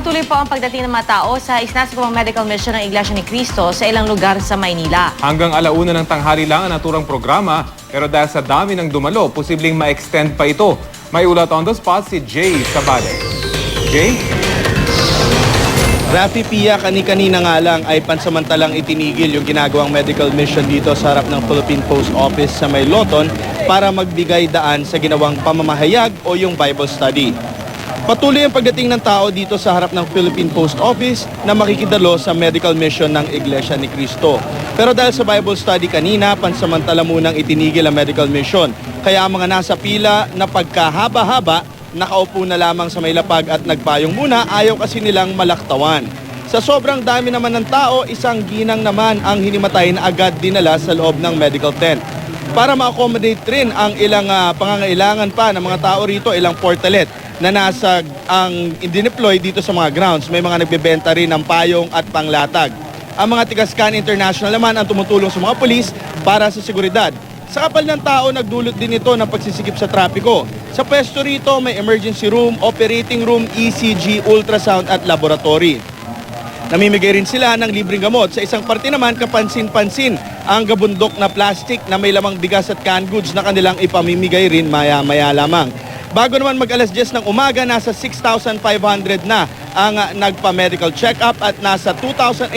Patuloy po ang pagdating ng mga tao sa isinasagawang medical mission ng Iglesia ni Cristo sa ilang lugar sa Maynila. Hanggang alauna ng tanghali lang ang naturang programa, pero dahil sa dami ng dumalo, posibleng ma-extend pa ito. May ulat on the spot si Jay Sabale. Jay? Rafi Pia, kani-kanina nga lang ay pansamantalang itinigil yung ginagawang medical mission dito sa harap ng Philippine Post Office sa May Loton para magbigay daan sa ginawang pamamahayag o yung Bible study. Patuloy ang pagdating ng tao dito sa harap ng Philippine Post Office na makikidalo sa medical mission ng Iglesia ni Cristo. Pero dahil sa Bible study kanina, pansamantala munang itinigil ang medical mission. Kaya ang mga nasa pila na pagkahaba-haba, nakaupo na lamang sa may lapag at nagpayong muna, ayaw kasi nilang malaktawan. Sa sobrang dami naman ng tao, isang ginang naman ang hinimatay na agad dinala sa loob ng medical tent. Para ma-accommodate rin ang ilang pangangailangan pa ng mga tao rito, ilang portalet na nasa ang dineploy dito sa mga grounds. May mga nagbebenta rin ng payong at panglatag. Ang mga tiga-Scan International naman ang tumutulong sa mga pulis para sa seguridad. Sa kapal ng tao, nagdulot din ito ng pagsisikip sa trapiko. Sa pwesto rito, may emergency room, operating room, ECG, ultrasound at laboratory. Namimigay rin sila ng libreng gamot. Sa isang parte naman, kapansin-pansin ang gabundok na plastic na may lamang bigas at canned goods na kanilang ipamimigay rin maya-maya lamang. Bago naman mag-alas 10 ng umaga, nasa 6,500 na ang nagpa-medical check-up at nasa 2,800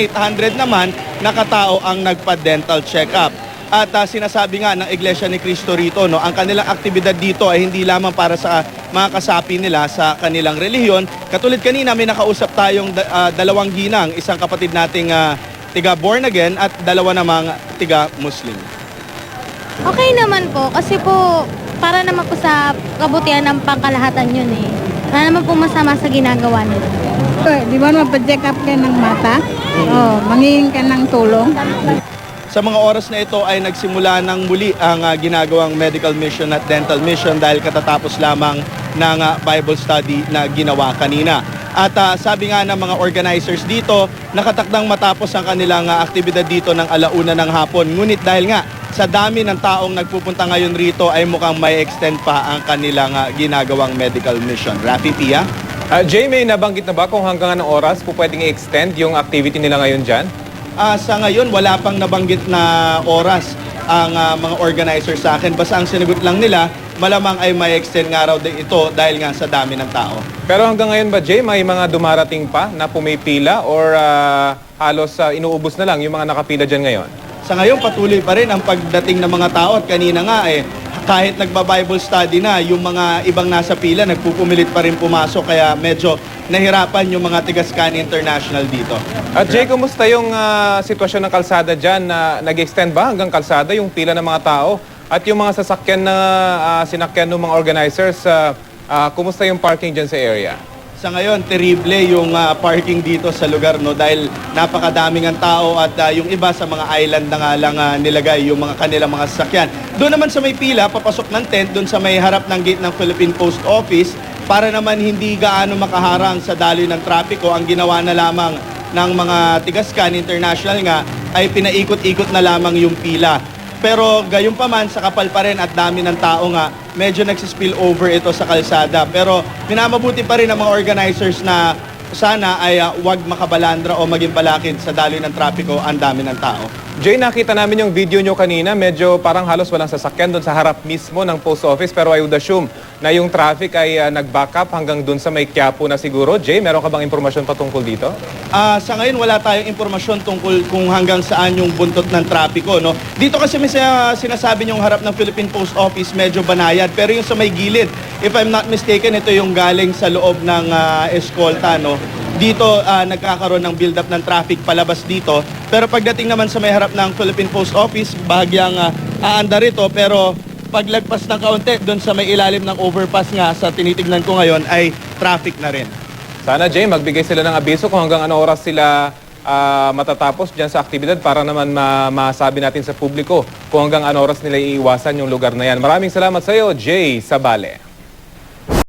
naman na katao ang nagpa-dental check-up. At sinasabi nga ng Iglesia ni Cristo rito, no, ang kanilang aktibidad dito ay hindi lamang para sa mga kasapi nila sa kanilang relihiyon. Katulad kanina, may nakausap tayong dalawang ginang, isang kapatid nating tiga born again at dalawa namang tiga Muslim. Okay naman po, kasi po para naman po sa kabutihan ng pangkalahatan yun eh. Wala naman po masama sa ginagawa nila. Di ba magpa-check up ka ng mata? Manghihingi ka ng tulong. Sa mga oras na ito ay nagsimula ng muli ang ginagawang medical mission at dental mission dahil katatapos lamang ng Bible study na ginawa kanina. At sabi nga ng mga organizers dito, nakatakdang matapos ang kanilang aktibidad dito ng alauna ng hapon. Ngunit dahil nga sa dami ng taong nagpupunta ngayon rito ay mukhang may extend pa ang kanilang ginagawang medical mission. Rafi Pia? Jay, may nabanggit na ba kung hanggang anong oras po pwedeng i-extend yung activity nila ngayon dyan? Sa ngayon, wala pang nabanggit na oras ang mga organizers sa akin. Basta ang sinagot lang nila, malamang ay may extend nga raw din ito dahil nga sa dami ng tao. Pero hanggang ngayon ba, Jay, may mga dumarating pa na pumipila or halos inuubos na lang yung mga nakapila dyan ngayon? Sa ngayon, patuloy pa rin ang pagdating ng mga tao at kanina nga kahit nagba-Bible study na, yung mga ibang nasa pila, nagpupumilit pa rin pumasok kaya medyo nahirapan yung mga tiga-Scan International dito. At Jay, kumusta yung sitwasyon ng kalsada dyan? Nag-extend ba hanggang kalsada yung pila ng mga tao? At yung mga sasakyan na sinakyan ng mga organizers, kumusta yung parking dyan sa area? Sa ngayon, terrible yung parking dito sa lugar, no, dahil napakadaming ang tao at yung iba sa mga island na nga lang nilagay yung mga kanilang mga sasakyan. Doon naman sa may pila, papasok ng tent, doon sa may harap ng gate ng Philippine Post Office, para naman hindi gaano makaharang sa daloy ng trapiko, ang ginawa na lamang ng mga tiga-Scan International nga ay pinaikot-ikot na lamang yung pila. Pero gayon pa man, sa kapal pa rin at dami ng tao nga, medyo nagsispill over ito sa kalsada. Pero minamabuti pa rin ang mga organizers na sana ay wag makabalandra o maging balakid sa daloy ng trapiko ang dami ng tao. Jay, nakita namin yung video nyo kanina, medyo parang halos walang sasakyan doon sa harap mismo ng post office, pero I would assume na yung traffic ay nag-back up hanggang doon sa may Quiapo na siguro. Jay, meron ka bang impormasyon patungkol dito? Sa ngayon, wala tayong impormasyon tungkol kung hanggang saan yung buntot ng trapiko, no? Dito kasi may sinasabi yung harap ng Philippine Post Office, medyo banayad, pero yung sa may gilid, if I'm not mistaken, ito yung galing sa loob ng eskolta, no? Dito nagkakaroon ng build-up ng traffic palabas dito. Pero pagdating naman sa may harap ng Philippine Post Office, bahagyang aandar ito. Pero paglagpas ng kaunti, doon sa may ilalim ng overpass nga sa tinitignan ko ngayon ay traffic na rin. Sana, Jay, magbigay sila ng abiso kung hanggang ano oras sila matatapos dyan sa aktibidad para naman masabi natin sa publiko kung hanggang ano oras nila iiwasan yung lugar na yan. Maraming salamat sa iyo, Jay Sabale.